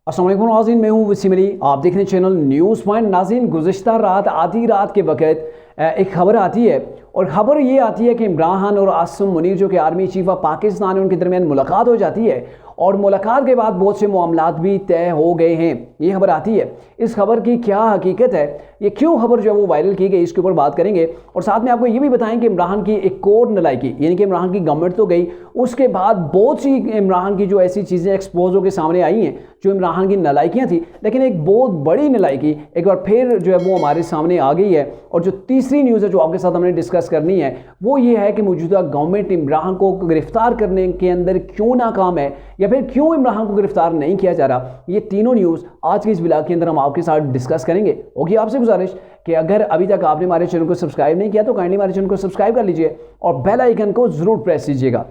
अस्सलाम वालेकुम नाज़रीन, मैं हूँ वसीम अली। आप देख रहे हैं चैनल न्यूज़ पॉइंट। नाज़रीन, गुज़िश्ता रात आधी रात के वक्त एक खबर आती है और ख़बर ये आती है कि इमरान खान और आसिम मुनीर जो कि आर्मी चीफ ऑफ पाकिस्तान है, उनके दरमियान मुलाकात हो जाती है और मुलाकात के बाद बहुत से मामलात भी तय हो गए हैं। ये खबर आती है। इस खबर की क्या हकीकत है, ये क्यों खबर जो है वो वायरल की गई, इसके ऊपर बात करेंगे और साथ में आपको ये भी बताएं कि इमरान की एक और नलायकी, यानी कि इमरान की गवर्नमेंट तो गई, उसके बाद बहुत सी इमरान की जो ऐसी चीज़ें एक्सपोज होकर सामने आई हैं जो इमरान की नलायकियाँ थी, लेकिन एक बहुत बड़ी नलायकी एक बार फिर जो है वो हमारे सामने आ गई है। और जो तीसरी न्यूज़ है जो आपके साथ हमने डिस्कस करनी है वो ये है कि मौजूदा गवर्नमेंट इमरान को गिरफ्तार करने के अंदर क्यों नाकाम है या फिर क्यों इमरान को गिरफ्तार नहीं किया जा रहा। ये तीनों न्यूज़ आज की इस ब्लॉग के अंदर हम आपके साथ डिस्कस करेंगे। होगी आपसे गुजारिश कि अगर अभी तक आपने हमारे चैनल को सब्सक्राइब नहीं किया तो काइंडली हमारे चैनल को सब्सक्राइब कर लीजिए और बेल आइकन को ज़रूर प्रेस कीजिएगा।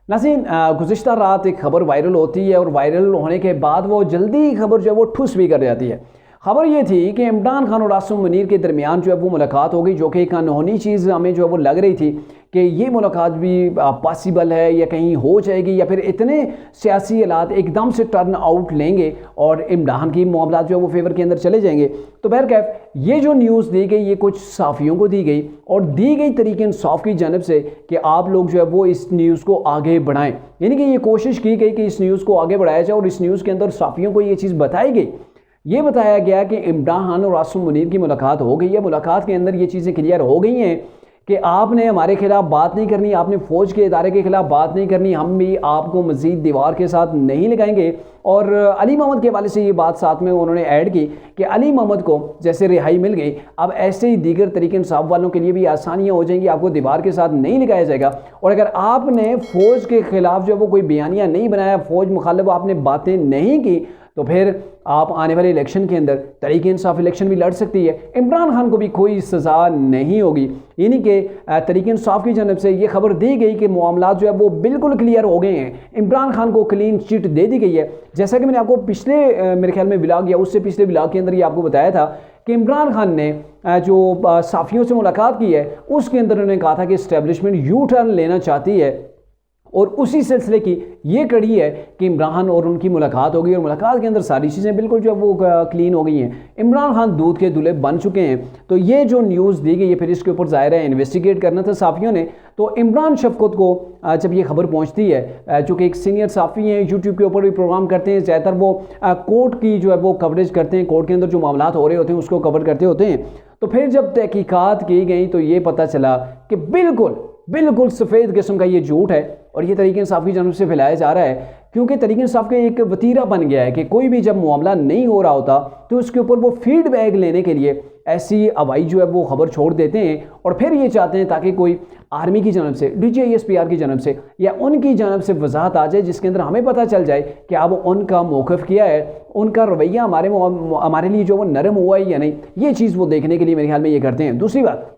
नाज़रीन, गुज़िश्ता रात एक खबर वायरल होती है और वायरल होने के बाद वो जल्दी खबर जो है वो ठुस भी कर जाती है। खबर ये थी कि इमरान खान और आसिम मुनीर के दरमियान जो है वो मुलाकात हो गई, जो कि एक अनहोनी चीज़ हमें जो है वो लग रही थी कि ये मुलाकात भी पॉसिबल है या कहीं हो जाएगी या फिर इतने सियासी हालात एकदम से टर्न आउट लेंगे और इमरान की मामला जो है वो फेवर के अंदर चले जाएंगे। तो बहरकैफ ये जो न्यूज़ दी गई ये कुछ सहाफ़ियों को दी गई और दी गई तरीके इंसाफ की जानब से कि आप लोग जो है वो इस न्यूज़ को आगे बढ़ाएं, यानी कि ये कोशिश की गई कि इस न्यूज़ को आगे बढ़ाया जाए और इस न्यूज़ के अंदर सहाफ़ियों को ये चीज़ बताई गई। ये बताया गया कि इमरान खान और आसिम मुनीर की मुलाकात हो गई है। मुलाकात के अंदर ये चीज़ें क्लियर हो गई हैं कि आपने हमारे खिलाफ बात नहीं करनी, आपने फ़ौज के इदारे के खिलाफ बात नहीं करनी, हम भी आपको मज़ीद दीवार के साथ नहीं लगाएंगे। और अली मोहम्मद के हवाले से ये बात साथ में उन्होंने ऐड की कि अली मोहम्मद को जैसे रिहाई मिल गई, अब ऐसे ही दीगर तरीके इंसाफ वालों के लिए भी आसानियाँ हो जाएंगी, आपको दीवार के साथ नहीं लगाया जाएगा। और अगर आपने फ़ौज के ख़िलाफ़ जो वो कोई बयानिया नहीं बनाया, फ़ौज मुखालिफ आपने बातें नहीं की, तो फिर आप आने वाले इलेक्शन के अंदर तरीके इंसाफ इलेक्शन भी लड़ सकती है। इमरान खान को भी कोई सज़ा नहीं होगी। यानी कि तरीके इंसाफ की जानब से ये खबर दी गई कि मामला जो है वो बिल्कुल क्लियर हो गए हैं, इमरान खान को क्लीन चिट दे दी गई है। जैसा कि मैंने आपको पिछले मेरे ख्याल में ब्लॉग या उससे पिछले ब्लॉग के अंदर ये आपको बताया था कि इमरान खान ने जो सहाफ़ियों से मुलाकात की है उसके अंदर उन्होंने कहा था कि इस्टेब्लिशमेंट यू टर्न लेना चाहती है और उसी सिलसिले की ये कड़ी है कि इमरान और उनकी मुलाकात हो गई और मुलाकात के अंदर सारी चीज़ें बिल्कुल जो है वो क्लीन हो गई हैं। इमरान खान दूध के दूल्हे बन चुके हैं। तो ये जो न्यूज़ दी गई है फिर इसके ऊपर ज़ाहिर है इन्वेस्टिगेट करना था सहाफ़ियों ने। तो इमरान शफकत को जब ये खबर पहुँचती है, जो कि एक सीनियर सहाफ़ी हैं, यूट्यूब के ऊपर भी प्रोग्राम करते हैं, ज़्यादातर वो कोर्ट की जो है वो कवरेज करते हैं, कोर्ट के अंदर जो मामला हो रहे होते हैं उसको कवर करते होते हैं। तो फिर जब तहकीकात की गई तो ये पता चला कि बिल्कुल सफ़ेद किस्म का ये झूठ है और ये तरीके इंसाफ की जानब से फैलाया जा रहा है, क्योंकि तरीके इंसाफ का एक वतीरा बन गया है कि कोई भी जब मामला नहीं हो रहा होता तो उसके ऊपर वो फीडबैक लेने के लिए ऐसी हवाई जो है वो खबर छोड़ देते हैं और फिर ये चाहते हैं ताकि कोई आर्मी की जानब से, DGISPR की जानब से या उनकी जानब से वजाहत आ जाए जिसके अंदर हमें पता चल जाए कि अब उनका मौक़िफ़ क्या है, उनका रवैया हमारे लिए जो वो नरम हुआ है या नहीं। ये चीज़ वो देखने के लिए मेरे ख्याल में ये करते हैं। दूसरी बात,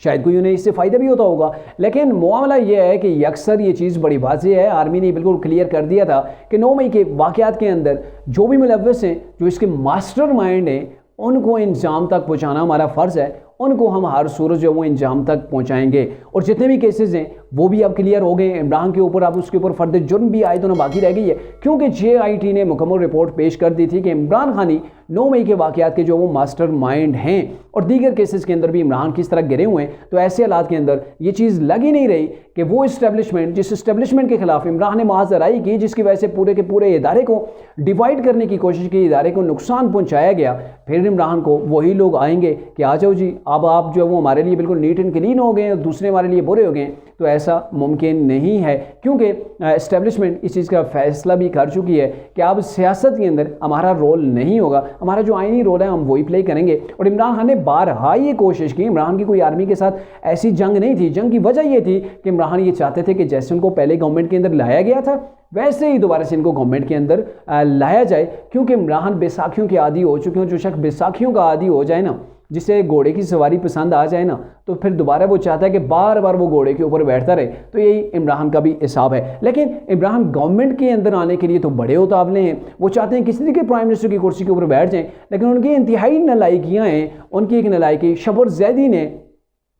शायद कोई उन्हें इससे फ़ायदा भी होता होगा, लेकिन मामला यह है कि अक्सर ये चीज़ बड़ी वाज़ेह है। आर्मी ने बिल्कुल क्लियर कर दिया था कि 9 मई के वाक़यात के अंदर जो भी मुलव्वस हैं, जो इसके मास्टर माइंड हैं, उनको इंजाम तक पहुँचाना हमारा फ़र्ज़ है। उनको हम हर सूरत जो वो इंजाम तक पहुँचाएंगे और जितने भी केसेस हैं वो भी अब क्लियर हो गए। इमरान के ऊपर अब उसके ऊपर फर्द जुर्म भी आए तो ना बाकी रह गई है, क्योंकि JIT ने मुकम्मल रिपोर्ट पेश कर दी थी कि इमरान खानी 9 मई के वाक़यात के जो वो मास्टर माइंड हैं और दीगर केसेस के अंदर भी इमरान किस तरह गिरे हुए हैं। तो ऐसे हालात के अंदर ये चीज़ लग ही नहीं रही कि वो इस्टेब्लिशमेंट, जिस इस्टेब्लिशमेंट के खिलाफ इमरान ने महाजराई की, जिसकी वजह से पूरे के पूरे इदारे को डिवाइड करने की कोशिश की, इदारे को नुकसान पहुँचाया गया, फिर इमरान को वही लोग आएंगे कि आ जाओ जी, अब आप जो है वो हमारे लिए बिल्कुल नीट एंड क्लीन हो गए और दूसरे हमारे लिए बुरे हो गए। तो ऐसा मुमकिन नहीं है, क्योंकि इस्टेब्लिशमेंट इस चीज़ का फ़ैसला भी कर चुकी है कि अब सियासत के अंदर हमारा रोल नहीं होगा, हमारा जो आईनी रोल है हम वही प्ले करेंगे। और इमरान खान ने बारहा ये कोशिश की, इमरान की कोई आर्मी के साथ ऐसी जंग नहीं थी। जंग की वजह ये थी कि इमरान ये चाहते थे कि जैसे उनको पहले गवर्नमेंट के अंदर लाया गया था वैसे ही दोबारा से इनको गवर्नमेंट के अंदर लाया जाए, क्योंकि इमरान बैसाखियों के आदी हो चुके हैं। जो शख्स बैसाखियों का आदी हो जाए ना, जिसे घोड़े की सवारी पसंद आ जाए ना, तो फिर दोबारा वो चाहता है कि बार बार वो घोड़े के ऊपर बैठता रहे। तो यही इमरान का भी हिसाब है। लेकिन इमरान गवर्नमेंट के अंदर आने के लिए तो बड़े उतावले हैं, वो चाहते हैं किसी के प्राइम मिनिस्टर की कुर्सी के ऊपर बैठ जाएं, लेकिन उनकी इंतहाई नलायकियाँ हैं। उनकी एक नलायकी शबर जैदी ने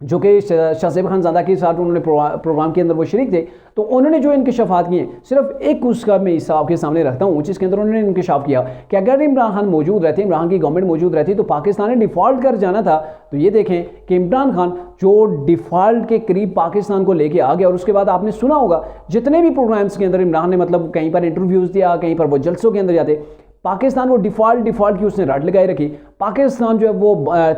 जो कि शाहज़ेब खानज़ादा के साथ उन्होंने प्रोग्राम के अंदर वो शरीक थे, तो उन्होंने जो इंकशाफात किए, सिर्फ एक उसका मैं हिस्सा आपके सामने रखता हूँ, जिसके अंदर उन्होंने इंकशाफ किया कि अगर इमरान खान मौजूद रहते, इमरान की गवर्नमेंट मौजूद रहती, तो पाकिस्तान ने डिफ़ॉल्ट कर जाना था। तो ये देखें कि इमरान खान जो डिफ़ॉल्ट के करीब पाकिस्तान को लेके आ गया। और उसके बाद आपने सुना होगा जितने भी प्रोग्राम्स के अंदर इमरान ने मतलब कहीं पर इंटरव्यूज़ दिया, कहीं पर वो जलसों के अंदर जाते, पाकिस्तान वो डिफ़ॉल्ट की उसने रट लगाए रखी। पाकिस्तान जो है वो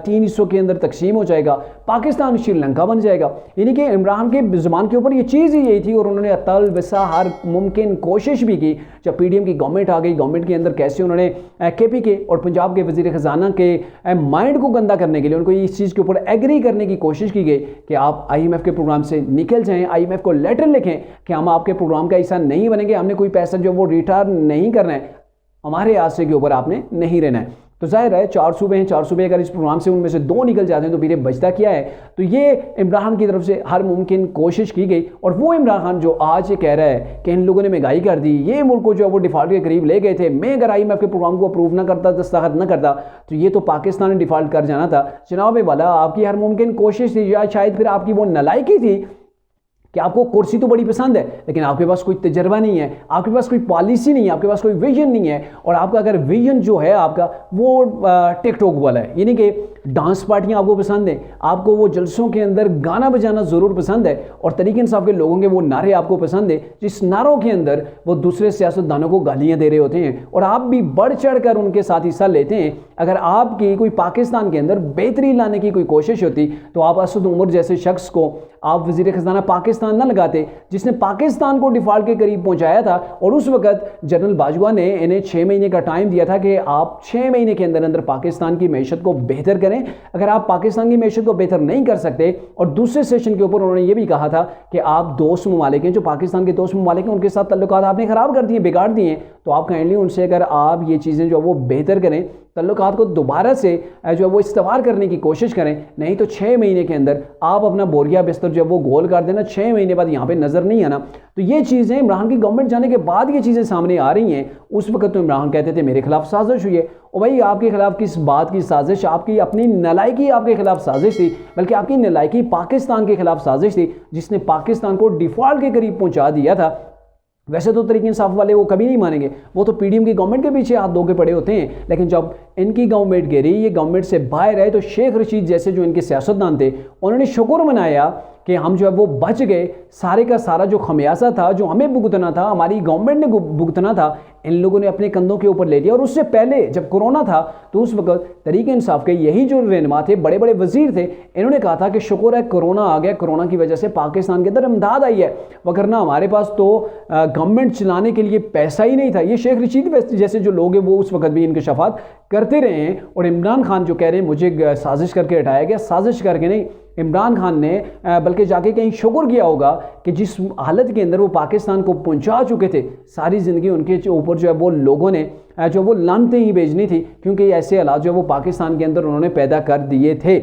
3 हिस्सों के अंदर तकसीम हो जाएगा, पाकिस्तान श्रीलंका बन जाएगा। यानी कि इमरान के ज़ुबान के ऊपर ये चीज़ ही यही थी। और उन्होंने अतल वसा हर मुमकिन कोशिश भी की। जब पीडीएम की गवर्नमेंट आ गई, गवर्नमेंट के अंदर कैसे उन्होंने केपी के और पंजाब के वज़ीर ख़जाना के माइंड को गंदा करने के लिए उनको इस चीज़ के ऊपर एग्री करने की कोशिश की गई कि आप IMF के प्रोग्राम से निकल जाएँ, IMF को लेटर लिखें कि हम आपके प्रोग्राम का हिस्सा नहीं बनेंगे, हमने कोई पैसा जो वो रिटर्न नहीं करना है, हमारे आशे के ऊपर आपने नहीं रहना है। तो जाहिर है 4 सूबे हैं, 4 सूबे अगर इस प्रोग्राम से उनमें से 2 निकल जाते हैं तो फिर बचता क्या है। तो ये इमरान की तरफ से हर मुमकिन कोशिश की गई। और वो इमरान खान जो आज ये कह रहा है कि इन लोगों ने महंगाई कर दी, ये मुल्क को जो है वो डिफ़ॉल्ट के करीब ले गए थे, मैं अगर IMF के प्रोग्राम को अप्रूव ना करता, दस्तखत न करता, तो ये तो पाकिस्तान ने डिफ़ॉल्ट कर जाना था। जनाब वाला आपकी हर मुमकिन कोशिश थी, या शायद फिर आपकी वो नालायकी थी कि आपको कुर्सी तो बड़ी पसंद है, लेकिन आपके पास कोई तजर्बा नहीं है, आपके पास कोई पॉलिसी नहीं है, आपके पास कोई विजन नहीं है। और आपका अगर विजन जो है आपका वो टिकटॉक वाला है, यानी कि डांस पार्टियां आपको पसंद हैं, आपको वो जलसों के अंदर गाना बजाना ज़रूर पसंद है, और तरीके इंसाफ के लोगों के वो नारे आपको पसंद है, जिस नारों के अंदर वो दूसरे सियासतदानों को गालियाँ दे रहे होते हैं और आप भी बढ़ चढ़ कर उनके साथ हिस्सा लेते हैं। अगर आपकी कोई पाकिस्तान के अंदर बेहतरी लाने की कोई कोशिश होती, तो आप असद उमर जैसे शख्स को आप वज़ीर ख़जाना पाकिस्तान ना लगाते, जिसने पाकिस्तान को डिफ़ॉल्ट के करीब पहुंचाया था। और उस वक्त जनरल बाजवा ने इन्हें 6 महीने का टाइम दिया था कि आप 6 महीने के अंदर अंदर पाकिस्तान की मैशत को बेहतर करें। अगर आप पाकिस्तान की मैशत को बेहतर नहीं कर सकते, और दूसरे सेशन के ऊपर उन्होंने ये भी कहा था कि आप दोस्त ममालिक हैं, जो पाकिस्तान के दोस्त ममालिक हैं, उनके साथ तल्लुकात आपने ख़राब कर दिए, बिगाड़ दिए, तो आप काइंडली उनसे अगर आप ये चीज़ें जो वो बेहतर करें, तल्लुकात को दोबारा से जो है वो इस्तेमाल करने की कोशिश करें। नहीं तो 6 महीने के अंदर आप अपना बोरिया बिस्तर जो है वो गोल कर देना, 6 महीने बाद यहाँ पे नज़र नहीं आना। तो ये चीज़ें इमरान की गवर्नमेंट जाने के बाद ये चीज़ें सामने आ रही हैं। उस वक्त तो इमरान कहते थे मेरे खिलाफ साजिश हुई है। और भाई आपके खिलाफ किस बात की साजिश? आपकी अपनी नलायकी आपके खिलाफ साजिश थी, बल्कि आपकी नलायकी पाकिस्तान के खिलाफ साजिश थी, जिसने पाकिस्तान को डिफ़ॉल्ट के करीब पहुँचा दिया था। वैसे तो तरीके इंसाफ वाले वो कभी नहीं मानेंगे, वो तो पीडीएम की गवर्नमेंट के पीछे हाथ धो के पड़े होते हैं। लेकिन जब इनकी गवर्नमेंट गिरी, ये गवर्नमेंट से बाहर आए, तो शेख रशीद जैसे जो इनके सियासतदान थे, उन्होंने शुक्र मनाया कि हम जो है वो बच गए। सारे का सारा जो खमियाजा था, जो हमें भुगतना था, हमारी गवर्नमेंट ने भुगतना था, इन लोगों ने अपने कंधों के ऊपर ले लिया। और उससे पहले जब कोरोना था, तो उस वक्त तरीके इंसाफ के यही जो रहनुमा थे, बड़े बड़े वजीर थे, इन्होंने कहा था कि शुक्र है कोरोना आ गया, कोरोना की वजह से पाकिस्तान के अंदर इमदाद आई है, वगरना हमारे पास तो गवर्नमेंट चलाने के लिए पैसा ही नहीं था। ये शेख रशीद जैसे जो लोग हैं वो उस वक्त भी इंकशाफात करते रहे हैं। और इमरान खान जो कह रहे हैं मुझे साजिश करके हटाया गया, साजिश करके नहीं, इमरान खान ने बल्कि जाके कहीं शुक्र किया होगा कि जिस हालत के अंदर वो पाकिस्तान को पहुंचा चुके थे, सारी ज़िंदगी उनके ऊपर जो है वो लोगों ने जो वो लानतें ही भेजनी थी, क्योंकि ऐसे हालात जो है वो पाकिस्तान के अंदर उन्होंने पैदा कर दिए थे।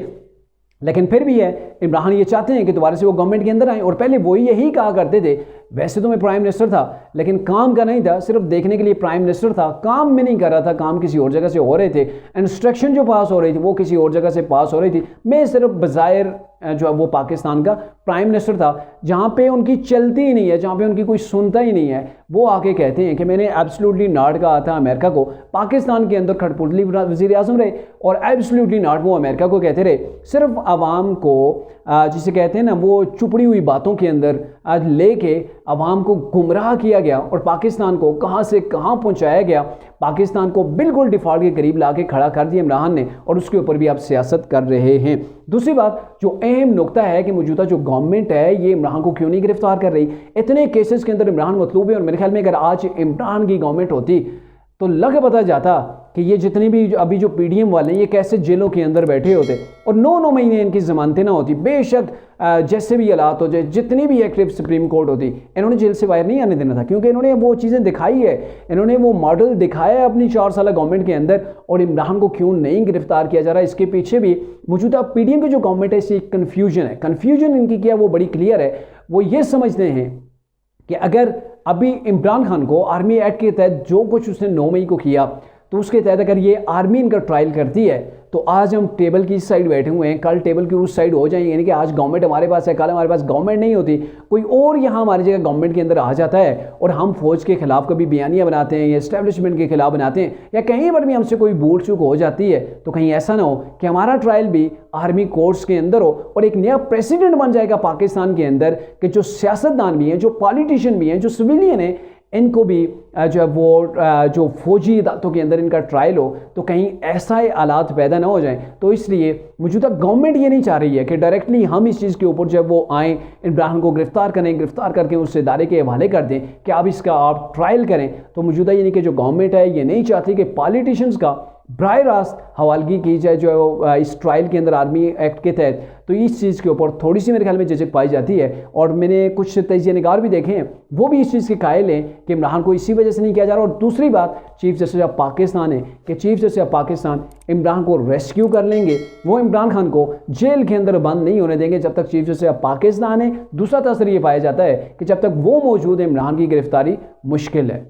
लेकिन फिर भी है, इमरान ये चाहते हैं कि दोबारा से वो गवर्नमेंट के अंदर आए। और पहले वो यही कहा करते थे, वैसे तो मैं प्राइम मिनिस्टर था, लेकिन काम का नहीं था, सिर्फ देखने के लिए प्राइम मिनिस्टर था, काम में नहीं कर रहा था, काम किसी और जगह से हो रहे थे, इंस्ट्रक्शन जो पास हो रही थी वो किसी और जगह से पास हो रही थी। मैं सिर्फ बज़ाहिर जो है वो पाकिस्तान का प्राइम मिनिस्टर था। जहाँ पे उनकी चलती ही नहीं है, जहाँ पे उनकी कोई सुनता ही नहीं है, वो आके कहते हैं कि मैंने एब्सोल्युटली नॉट कहा था अमेरिका को। पाकिस्तान के अंदर खटपुतली वज़ीर आज़म रहे और एब्सोल्युटली नॉट वो अमेरिका को कहते रहे। सिर्फ आवाम को जिसे कहते हैं ना, वो चुपड़ी हुई बातों के अंदर आज लेके आवाम को गुमराह किया गया और पाकिस्तान को कहाँ से कहाँ पहुँचाया गया। पाकिस्तान को बिल्कुल डिफ़ॉल्ट के करीब ला के खड़ा कर दिया इमरान ने, और उसके ऊपर भी आप सियासत कर रहे हैं। दूसरी बात जो अहम नुकता है कि मौजूदा जो गवर्नमेंट है ये इमरान को क्यों नहीं गिरफ्तार कर रही। इतने केसेस के अंदर इमरान मतलूब है, और मेरे ख्याल में अगर आज इमरान की गवर्नमेंट होती तो लग पता जाता कि ये जितने भी अभी जो पीडीएम वाले हैं ये कैसे जेलों के अंदर बैठे होते, और 9-9 महीने इनकी ज़मानतें ना होती। बेशक जैसे भी हालात हो जाए, जितनी भी एक्टिव सुप्रीम कोर्ट होती, इन्होंने जेल से बाहर नहीं आने देना था, क्योंकि इन्होंने वो चीज़ें दिखाई है, इन्होंने वो मॉडल दिखाया है अपनी 4 साल गवर्नमेंट के अंदर। और इमरान को क्यों नहीं गिरफ्तार किया जा रहा है, इसके पीछे भी मौजूदा पीडीएम की जो गवर्नमेंट है इससे कन्फ्यूजन है। कन्फ्यूजन इनकी क्या वो बड़ी क्लियर है। वो ये समझते हैं कि अगर अभी इमरान खान को आर्मी एक्ट के तहत जो कुछ उसने 9 मई को किया, तो उसके तहत अगर ये आर्मी इनका ट्रायल करती है तो आज हम टेबल की इस साइड बैठे हुए हैं, कल टेबल की उस साइड हो जाएंगे, यानी कि आज गवर्नमेंट हमारे पास है, कल हमारे पास गवर्नमेंट नहीं होती, कोई और यहाँ हमारी जगह गवर्नमेंट के अंदर आ जाता है और हम फौज के खिलाफ कभी बयानियाँ बनाते हैं या इस्टेब्लिशमेंट के खिलाफ बनाते हैं या कहीं पर भी हमसे कोई भूल चूक हो जाती है, तो कहीं ऐसा ना हो कि हमारा ट्रायल भी आर्मी कोर्ट्स के अंदर हो और एक नया प्रेसिडेंट बन जाएगा पाकिस्तान के अंदर कि जो सियासतदान भी हैं, जो पॉलिटिशियन भी हैं, जो सिविलियन हैं, इनको भी जो है वो जो फौजी अदालतों के अंदर इनका ट्रायल हो, तो कहीं ऐसा ही हालात पैदा ना हो जाएं। तो इसलिए मौजूदा गवर्नमेंट ये नहीं चाह रही है कि डायरेक्टली हम इस चीज़ के ऊपर जब वो आएँ, इमरान को गिरफ्तार करें, गिरफ्तार करके उस इदारे के हवाले कर दें कि आप इसका आप ट्रायल करें। तो मौजूदा यानी कि जो गवर्नमेंट है ये नहीं चाहती कि पॉलिटिशियंस का बराह रास्त हवालगी की जाए जो इस ट्रायल के अंदर आर्मी एक्ट के तहत। तो इस चीज़ के ऊपर थोड़ी सी मेरे ख्याल में झिझक पाई जाती है और मैंने कुछ तजिया निगार भी देखे हैं, वो भी इस चीज़ के कायल हैं कि इमरान को इसी वजह से नहीं किया जा रहा। और दूसरी बात चीफ जस्टिस ऑफ पाकिस्तान है कि chief justice of Pakistan Imran को रेस्क्यू कर लेंगे, वो इमरान खान को जेल के अंदर बंद नहीं होने देंगे जब तक चीफ जस्टिस ऑफ पाकिस्तान है। दूसरा तसर ये पाया जाता है कि जब तक वो मौजूद है इमरान की गिरफ्तारी मुश्किल है।